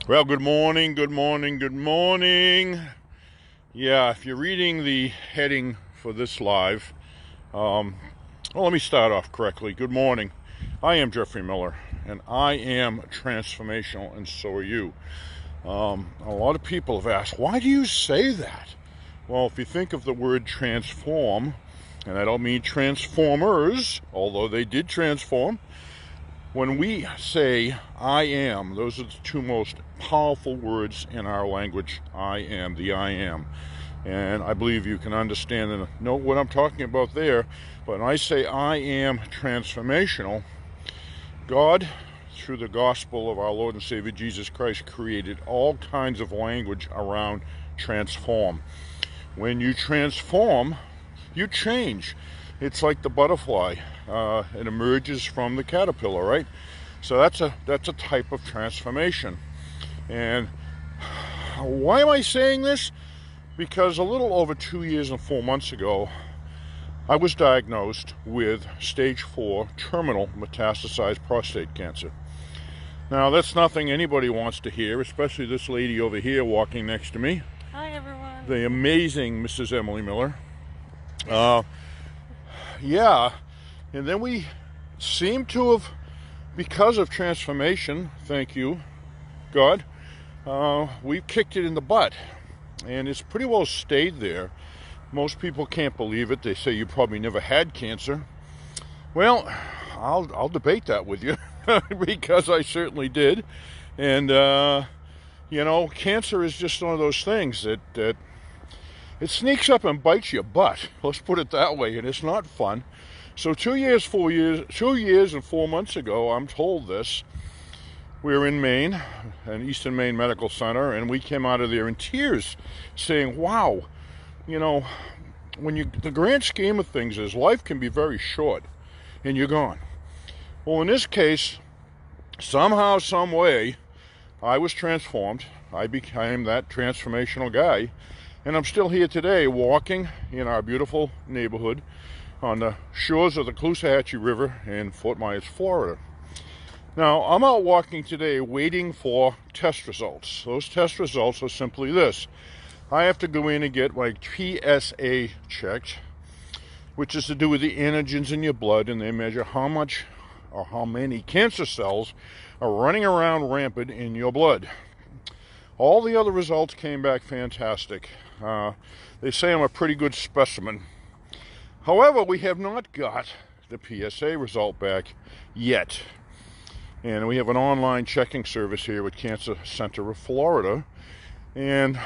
Well, good morning, good morning, good morning. Yeah, if you're reading the heading for this live, well, let me start off correctly. Good morning. I am Jeffrey Miller, and I am transformational, and so are you. A lot of people have asked, why do you say that? Well, if you think of the word transform, and I don't mean transformers, although they did transform, when we say I am, those are the two most powerful words in our language. I am, the I am. And I believe you can understand and know what I'm talking about there. But when I say I am transformational, God, through the gospel of our Lord and Savior Jesus Christ, created all kinds of language around transform. When you transform, you change. It's like the butterfly. It emerges from the caterpillar, right? So that's a type of transformation. And why am I saying this? Because a little over 2 years and 4 months ago, I was diagnosed with stage 4 terminal metastasized prostate cancer. Now, that's nothing anybody wants to hear, especially this lady over here walking next to me. Hi, everyone. The amazing Mrs. Emily Miller. Yeah, and then we seem to have, because of transformation, thank you, God, we've kicked it in the butt, and it's pretty well stayed there. Most people can't believe it. They say you probably never had cancer. Well, I'll debate that with you because I certainly did. And, cancer is just one of those things that it sneaks up and bites your butt. Let's put it that way, and it's not fun. So 2 years and 4 months ago, I'm told this. We were in Maine, an Eastern Maine Medical Center, and we came out of there in tears, saying, "Wow, the grand scheme of things is life can be very short, and you're gone." Well, in this case, somehow, some way, I was transformed. I became that transformational guy. And I'm still here today walking in our beautiful neighborhood on the shores of the Caloosahatchee River in Fort Myers, Florida. Now, I'm out walking today waiting for test results. Those test results are simply this. I have to go in and get my PSA checked, which is to do with the antigens in your blood, and they measure how much or how many cancer cells are running around rampant in your blood. All the other results came back fantastic. They say I'm a pretty good specimen. However, we have not got the PSA result back yet. And we have an online checking service here with Cancer Center of Florida. And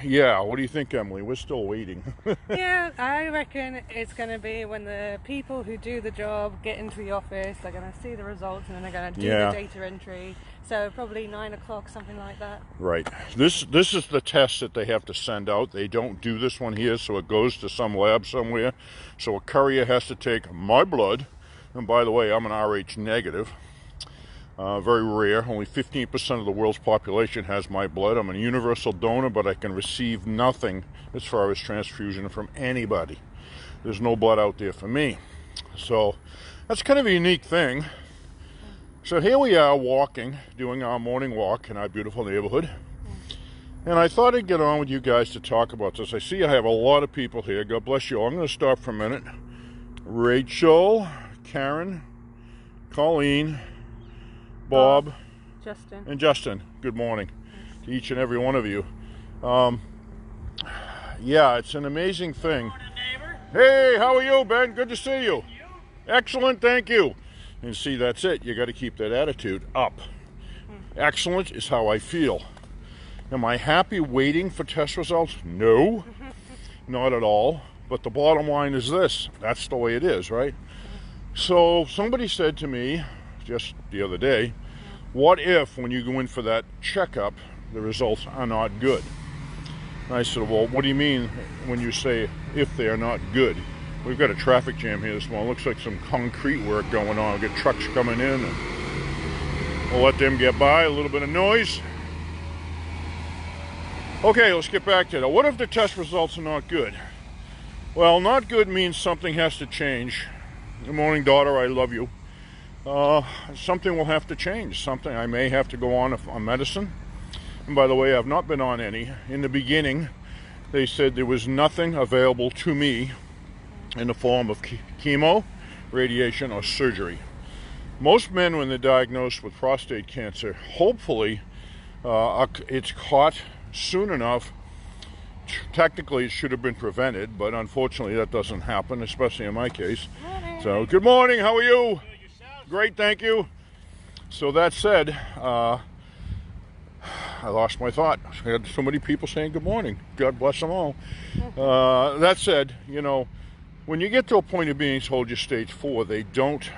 yeah, what do you think, Emily? We're still waiting. Yeah, I reckon it's going to be when the people who do the job get into the office, they're going to see the results and then they're going to do the data entry. So probably 9 o'clock, something like that. Right. This is the test that they have to send out. They don't do this one here, so it goes to some lab somewhere. So a courier has to take my blood. And by the way, I'm an Rh negative. Very rare. Only 15% of the world's population has my blood. I'm a universal donor, but I can receive nothing as far as transfusion from anybody. There's no blood out there for me. So that's kind of a unique thing. So here we are walking, doing our morning walk in our beautiful neighborhood. And I thought I'd get on with you guys to talk about this. I see I have a lot of people here. God bless you all. I'm going to stop for a minute. Rachel, Karen, Colleen, Bob, Justin, and Justin. Good morning to each and every one of you. Yeah, it's an amazing thing. Morning, neighbor. Hey, how are you, Ben? Good to see you. Excellent, thank you. And see, that's it. You got to keep that attitude up. Excellent is how I feel. Am I happy waiting for test results? No, not at all. But the bottom line is this. That's the way it is, right? So somebody said to me just the other day, what if when you go in for that checkup, the results are not good? And I said, well, what do you mean when you say if they are not good? We've got a traffic jam here this morning. Looks like some concrete work going on. We've got trucks coming in, and we'll let them get by. A little bit of noise. Okay, let's get back to that. What if the test results are not good? Well, not good means something has to change. Good morning, daughter. I love you. Something will have to change. Something I may have to go on medicine. And by the way, I've not been on any. In the beginning, they said there was nothing available to me in the form of chemo, radiation, or surgery. Most men, when they're diagnosed with prostate cancer, hopefully it's caught soon enough. Technically, it should have been prevented, but unfortunately that doesn't happen, especially in my case. So, good morning, how are you? Great, thank you. So that said, I lost my thought. I had so many people saying good morning. God bless them all. That said, you know, when you get to a point of being told you're stage 4, they don't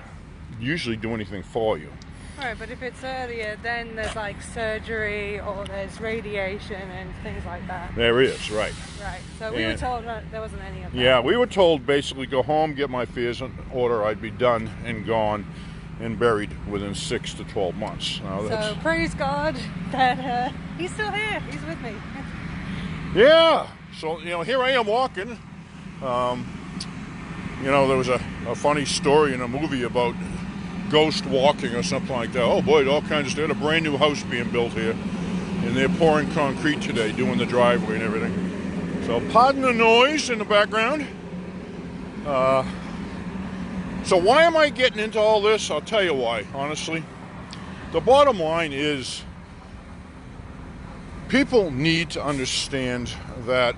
usually do anything for you. Right, but if it's earlier, then there's like surgery or there's radiation and things like that. There is, right. Right, so we were told that there wasn't any of that. Yeah, we were told basically go home, get my affairs in order, I'd be done and gone and buried within 6 to 12 months. Now, so praise God that he's still here, he's with me. Yeah, so you know, here I am walking. You know, there was a funny story in a movie about ghost walking or something like that. Oh boy, all kinds of stuff. They had a brand new house being built here, and they're pouring concrete today, doing the driveway and everything. So pardon the noise in the background. So why am I getting into all this? I'll tell you why, honestly. The bottom line is people need to understand that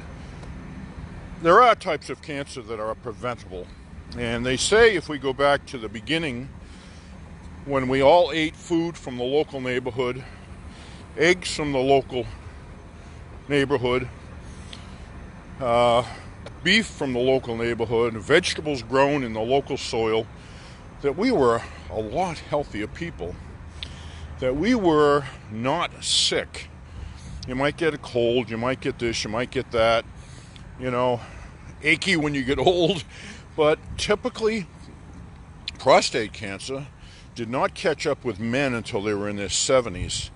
there are types of cancer that are preventable. And they say if we go back to the beginning, when we all ate food from the local neighborhood, eggs from the local neighborhood, beef from the local neighborhood, vegetables grown in the local soil, that we were a lot healthier people, that we were not sick. You might get a cold, you might get this, you might get that, you know, achy when you get old, but typically prostate cancer did not catch up with men until they were in their 70s.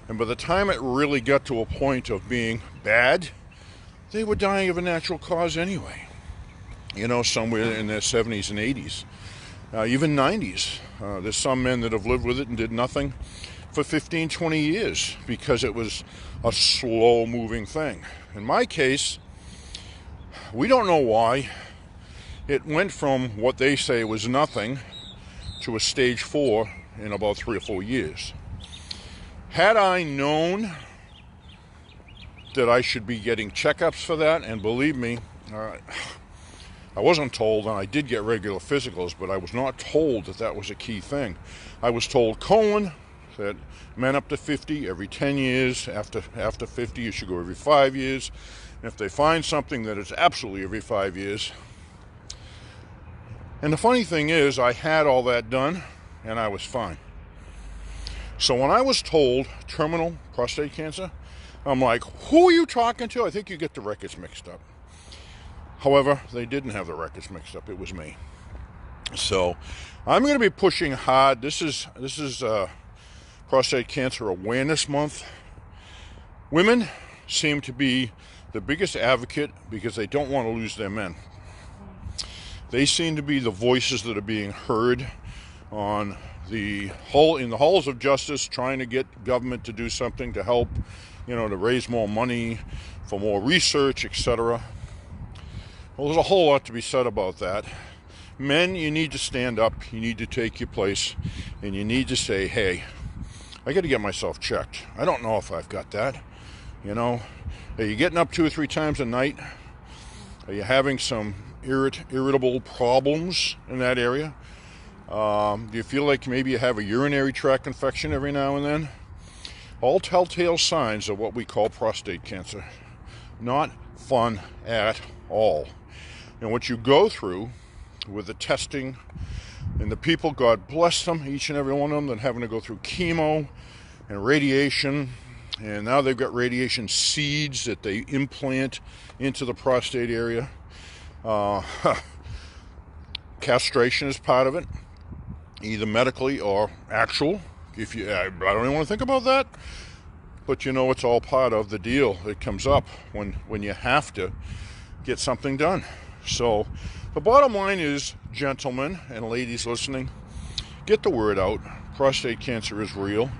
And by the time it really got to a point of being bad, they were dying of a natural cause anyway. You know, somewhere in their 70s and 80s, even 90s. There's some men that have lived with it and did nothing for 15, 20 years because it was a slow-moving thing. In my case, we don't know why. It went from what they say was nothing to a stage 4 in about 3 or 4 years. Had I known that I should be getting checkups for that, and believe me, I wasn't told, and I did get regular physicals, but I was not told that that was a key thing. I was told colon, that men up to 50 every 10 years, after 50 you should go every 5 years, and if they find something that is absolutely every 5 years. And the funny thing is, I had all that done, and I was fine. So when I was told terminal prostate cancer, I'm like, who are you talking to? I think you get the records mixed up. However, they didn't have the records mixed up. It was me. So I'm going to be pushing hard. This is Prostate Cancer Awareness Month. Women seem to be the biggest advocate because they don't want to lose their men. They seem to be the voices that are being heard in the halls of justice, trying to get government to do something to help, you know, to raise more money for more research, etc. Well, there's a whole lot to be said about that. Men, you need to stand up, you need to take your place, and you need to say, hey, I got to get myself checked. I don't know if I've got that. You know, are you getting up 2 or 3 times a night? Are you having some irritable problems in that area? Do you feel like maybe you have a urinary tract infection every now and then? All telltale signs of what we call prostate cancer. Not fun at all. And what you go through with the testing and the people, God bless them, each and every one of them, that having to go through chemo and radiation, and now they've got radiation seeds that they implant into the prostate area. Castration is part of it, either medically or actual. I don't even want to think about that, but you know, it's all part of the deal that comes up when you have to get something done. So the bottom line is, gentlemen and ladies listening, get the word out. Prostate cancer is real.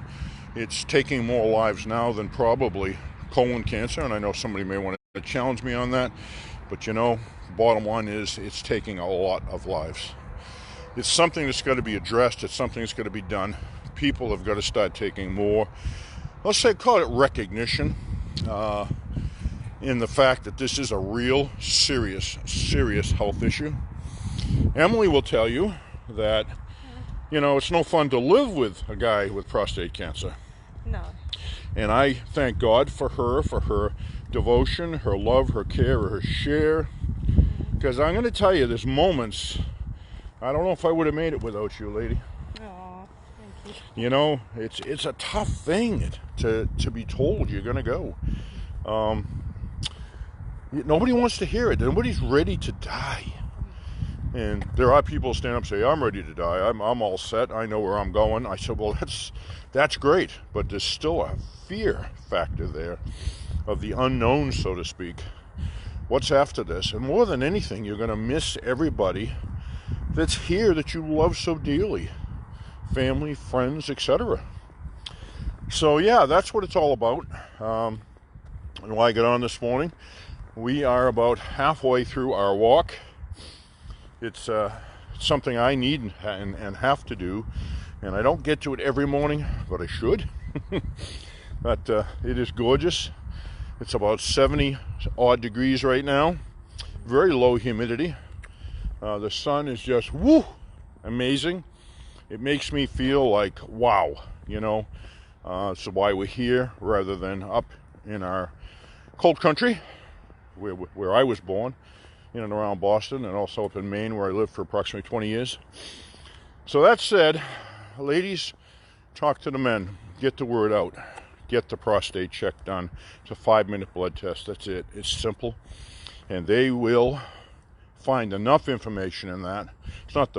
It's taking more lives now than probably colon cancer, and I know somebody may want to challenge me on that, but you know, bottom line is it's taking a lot of lives. It's something that's got to be addressed. It's something that's got to be done. People have got to start taking more, let's say, call it recognition, in the fact that this is a real serious health issue. Emily will tell you that, you know, it's no fun to live with a guy with prostate cancer. No. And I thank God for her devotion, her love, her care, her share. Because I'm going to tell you, there's moments, I don't know if I would have made it without you, lady. Oh, thank you. You know, it's a tough thing to be told you're going to go. Nobody wants to hear it. Nobody's ready to die. And there are people stand up and say, I'm ready to die. I'm all set. I know where I'm going. I said, well, that's great. But there's still a fear factor there of the unknown, so to speak. What's after this? And more than anything, you're going to miss everybody that's here that you love so dearly. Family, friends, etc. So, yeah, that's what it's all about. And why I got on this morning, we are about halfway through our walk. It's something I need and have to do, and I don't get to it every morning, but I should. But it is gorgeous. It's about 70 odd degrees right now. Very low humidity. The sun is just amazing. It makes me feel like wow, you know. So why we're here rather than up in our cold country, where I was born, in and around Boston, and also up in Maine, where I lived for approximately 20 years. So that said, ladies, talk to the men. Get the word out. Get the prostate check done. It's a 5-minute blood test. That's it. It's simple. And they will find enough information in that. It's not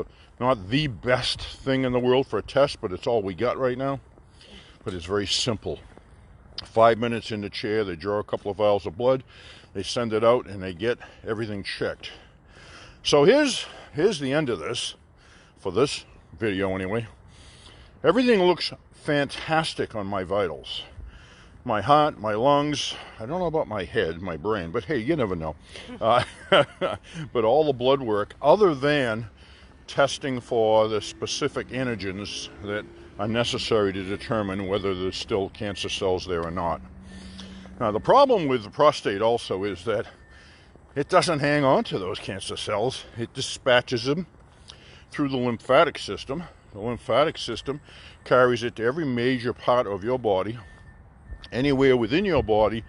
the best thing in the world for a test, but it's all we got right now. But it's very simple. 5 minutes in the chair, they draw a couple of vials of blood, they send it out, and they get everything checked. So here's the end of this, for this video anyway. Everything looks fantastic on my vitals. My heart, my lungs, I don't know about my head, my brain, but hey, you never know. But all the blood work, other than testing for the specific antigens that are necessary to determine whether there's still cancer cells there or not. Now, the problem with the prostate also is that it doesn't hang on to those cancer cells. It dispatches them through the lymphatic system. The lymphatic system carries it to every major part of your body. Anywhere within your body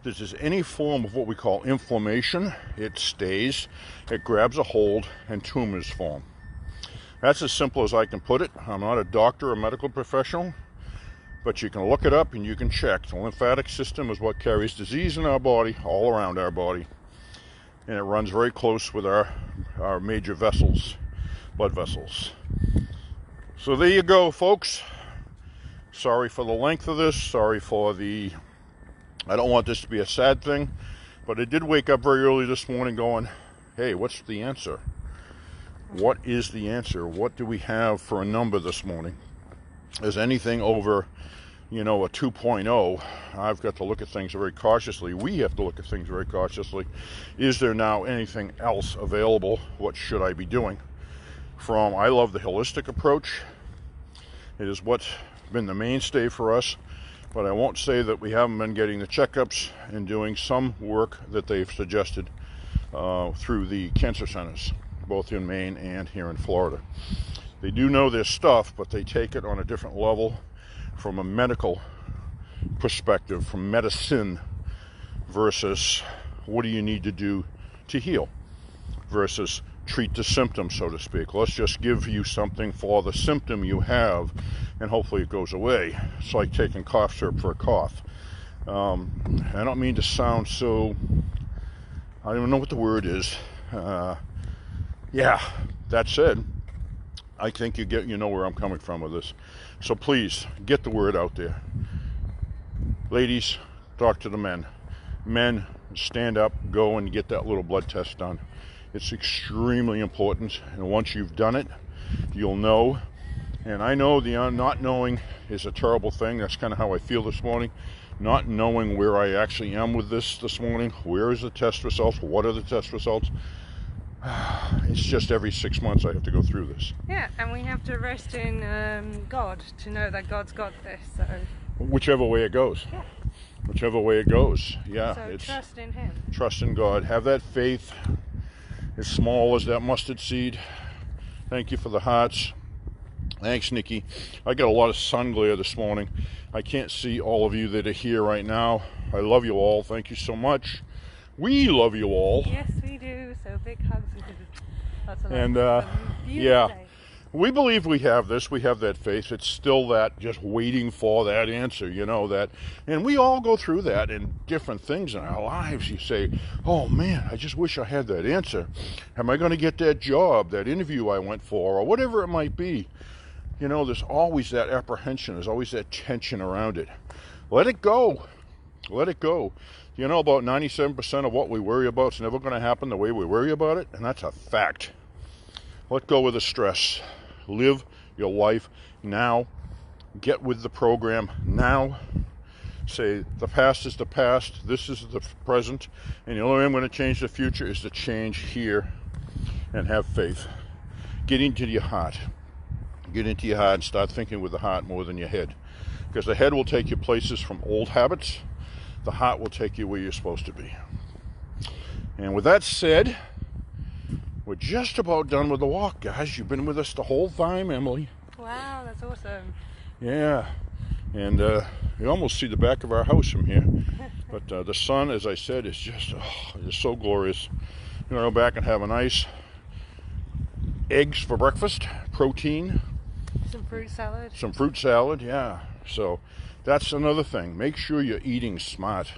that there's any form of what we call inflammation, it stays, it grabs a hold, and tumors form. That's as simple as I can put it. I'm not a doctor or medical professional, but you can look it up and you can check. The lymphatic system is what carries disease in our body, all around our body. And it runs very close with our major vessels, blood vessels. So there you go, folks. Sorry for the length of this. Sorry for I don't want this to be a sad thing, but I did wake up very early this morning going, hey, what's the answer? What is the answer? What do we have for a number this morning? Is anything over, you know, a 2.0, I've got to look at things very cautiously. We have to look at things very cautiously. Is there now anything else available? What should I be doing? I love the holistic approach. It is what's been the mainstay for us, but I won't say that we haven't been getting the checkups and doing some work that they've suggested through the cancer centers, both in Maine and here in Florida. They do know their stuff, but they take it on a different level from a medical perspective, from medicine versus what do you need to do to heal versus treat the symptom, so to speak. Let's just give you something for the symptom you have, and hopefully it goes away. It's like taking cough syrup for a cough. I don't mean to sound so, I don't even know what the word is. Yeah, that said, I think you know where I'm coming from with this. So please, get the word out there. Ladies, talk to the men. Men, stand up, go and get that little blood test done. It's extremely important, and once you've done it, you'll know, And I know the not knowing is a terrible thing. That's kind of how I feel this morning. Not knowing where I actually am with this morning. Where is the test results? What are the test results? It's just every 6 months I have to go through this. Yeah, and we have to rest in God to know that God's got this. So whichever way it goes. Yeah. Whichever way it goes. Yeah. So it's trust in Him. Trust in God. Have that faith as small as that mustard seed. Thank you for the hearts. Thanks, Nikki. I got a lot of sun glare this morning. I can't see all of you that are here right now. I love you all. Thank you so much. We love you all. Yes, we do. So big hugs. That's a lot. And yeah, day. We believe we have this. We have that faith. It's still that just waiting for that answer, you know, that. And we all go through that in different things in our lives. You say, oh man, I just wish I had that answer. Am I going to get that job, that interview I went for, or whatever it might be? You know, there's always that apprehension. There's always that tension around it. Let it go. Let it go. You know, about 97% of what we worry about is never going to happen the way we worry about it, and that's a fact. Let go of the stress. Live your life now. Get with the program now. Say, the past is the past, this is the present, and the only way I'm going to change the future is to change here and have faith. Get into your heart. Get into your heart and start thinking with the heart more than your head. Because the head will take you places from old habits. The heart will take you where you're supposed to be. And with that said, we're just about done with the walk, guys. You've been with us the whole time, Emily. Wow, that's awesome. Yeah. And you almost see the back of our house from here. But the sun, as I said, is just so glorious. We're going to go back and have a nice eggs for breakfast, protein. Some fruit salad. Some fruit salad, yeah. So that's another thing. Make sure you're eating smart.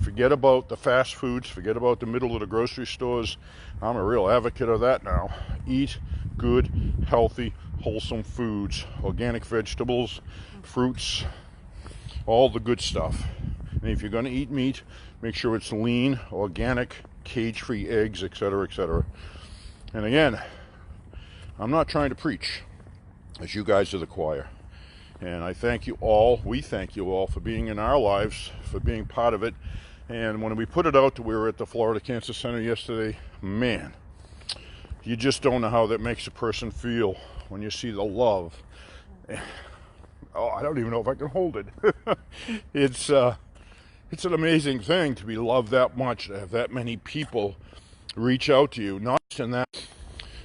Forget about the fast foods. Forget about the middle of the grocery stores. I'm a real advocate of that now. Eat good, healthy, wholesome foods. Organic vegetables, fruits, all the good stuff. And if you're going to eat meat, make sure it's lean, organic, cage-free eggs, etc., etc. And again, I'm not trying to preach, as you guys are the choir. And I thank you all, we thank you all for being in our lives, for being part of it. And when we put it out that we were at the Florida Cancer Center yesterday, man, you just don't know how that makes a person feel when you see the love. Oh, I don't even know if I can hold it. It's an amazing thing to be loved that much, to have that many people reach out to you, not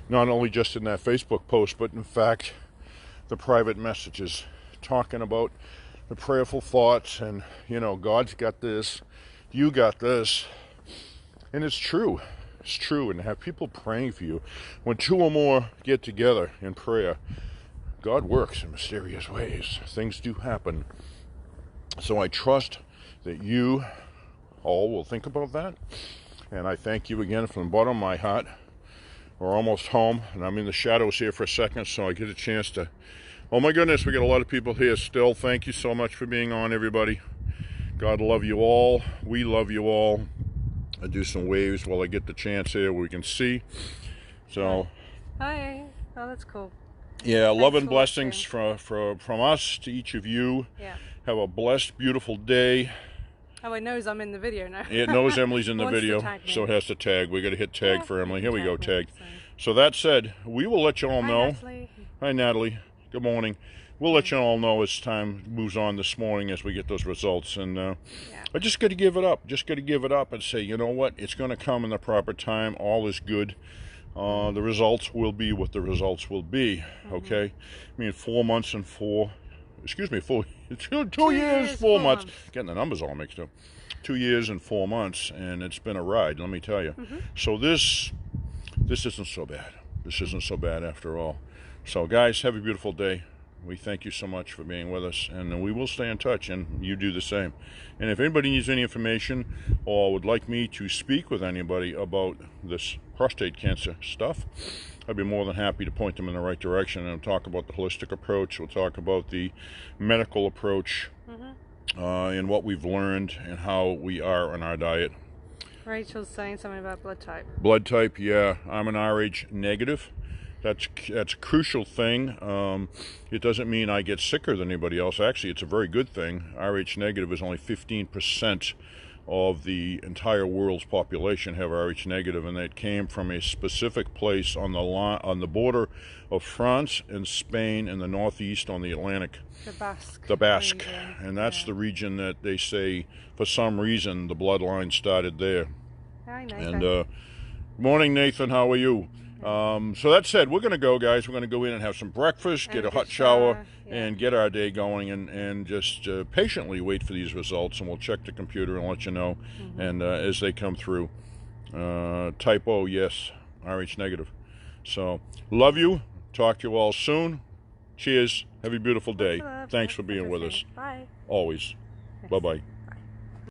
only just in that Facebook post, but in fact, the private messages talking about the prayerful thoughts and, you know, God's got this, you got this. And it's true. It's true. And to have people praying for you. When two or more get together in prayer, God works in mysterious ways. Things do happen. So I trust that you all will think about that. And I thank you again from the bottom of my heart. We're almost home, and I'm in the shadows here for a second, so I get a chance to... Oh my goodness, we got a lot of people here still. Thank you so much for being on, everybody. God love you all. We love you all. I do some waves while I get the chance here where we can see. So... Hi. Oh, that's cool. Yeah, love and blessings from us to each of you. Yeah. Have a blessed, beautiful day. Oh, it knows I'm in the video now. It knows Emily's in the video, so it has to tag. We got to hit tag for Emily. Here we go, tag. So that said, we will let you all know. Hi, Natalie. Good morning. We'll let you all know as time moves on this morning as we get those results. And I just got to give it up. Just got to give it up and say, you know what? It's going to come in the proper time. All is good. The results will be what the results will be. Okay? I mean, 4 months and 2 years, 4 months. Getting the numbers all mixed up. 2 years and 4 months, and it's been a ride, let me tell you. So this isn't so bad. This isn't so bad after all. So guys, have a beautiful day. We thank you so much for being with us, and we will stay in touch, and you do the same. And if anybody needs any information or would like me to speak with anybody about this prostate cancer stuff, I'd be more than happy to point them in the right direction and talk about the holistic approach. We'll talk about the medical approach and what we've learned and how we are on our diet. Rachel's saying something about blood type. Blood type, yeah. I'm an Rh negative. That's a crucial thing. It doesn't mean I get sicker than anybody else. Actually, it's a very good thing. Rh negative is only 15% of the entire world's population have Rh negative, and that came from a specific place on the border of France and Spain in the northeast on the Atlantic. The Basque region. And that's the region that they say, for some reason, the bloodline started there. Hi, Nathan. And good morning, Nathan. How are you? So that said, we're going to go, guys. We're going to go in and have some breakfast, get a hot shower, and get our day going, and just patiently wait for these results, and we'll check the computer and let you know. And as they come through, type O, yes, Rh negative. So love you. Talk to you all soon. Cheers. Have a beautiful day. Thanks for being with us. Bye. Always. Bye-bye.